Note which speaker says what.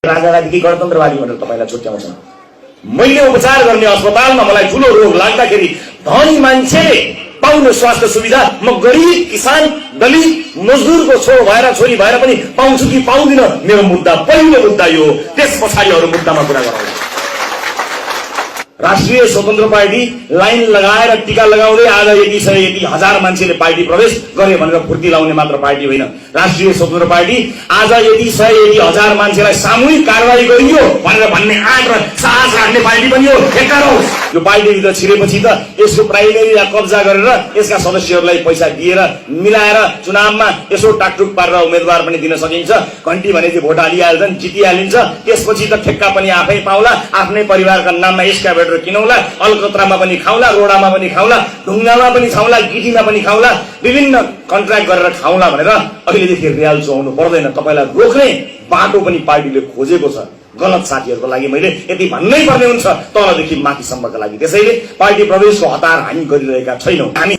Speaker 1: राजावादी कि गणतन्त्रवादी भनेर तपाईलाई छुट्याउँछन्। मैले उपचार गर्ने अस्पतालमा मलाई ठूलो रोग लाग्दाखेरि धनी मान्छेले पाउने स्वास्थ्य सुविधा म गरिब किसान दलित मजदुरको छोरो भएर छोरी भएर पनि पाउँछु कि पाउँदिन, मेरो मुद्दा पहिलो मुद्दा यो हो। त्यस पछाडि अरू मुद्दामा कुरा गरौँ। राष्ट्रिय स्वतन्त्र पार्टी लाइन लगाएर टीका लगाउँदै आज यति सय यति हजार मान्छेले पार्टी प्रवेश गरे भनेर फुर्ती लाउने मात्र पार्टी होइन। राष्ट्रिय स्वतन्त्र पार्टी आज यति सय यति हजार मान्छेलाई सामूहिक कारवाही गरियो भनेर भन्ने आँट र साहस राख्ने पार्टी पनि हो। हेक्कारौँ यो पार्टीभित्र छिरेपछि त यसको प्राइमेरीलाई कब्जा गरेर यसका सदस्यहरूलाई पैसा दिएर मिलाएर चुनावमा यसो टाकटुक पारेर उम्मेदवार पनि दिन सकिन्छ। घण्टी भनेपछि भोट हालिहाल्छन्, जितिहालिन्छ। त्यसपछि त ठेक्का पनि आफै पाउला, आफ्नै परिवारका नाममा एस्काभेटर किनौला, अलकत्रामा पनि खाउला, रोडामा पनि खाउला, ढुङ्गामा पनि खाउला, गिटीमा पनि खाउला, विभिन्न कन्ट्र्याक्ट गरेर खाउला भनेर अहिलेदेखि रियाल चुहाउनु पर्दैन। तपाईलाई रोक्ने बाटो पनि पार्टीले खोजेको छ। गलत साथीहरूको लागि मैले यति भन्नै पर्ने हुन्छ, तलदेखि माथिसम्मका लागि। त्यसैले पार्टी प्रवेशको हतार हामी गरिरहेका छैनौँ। हामी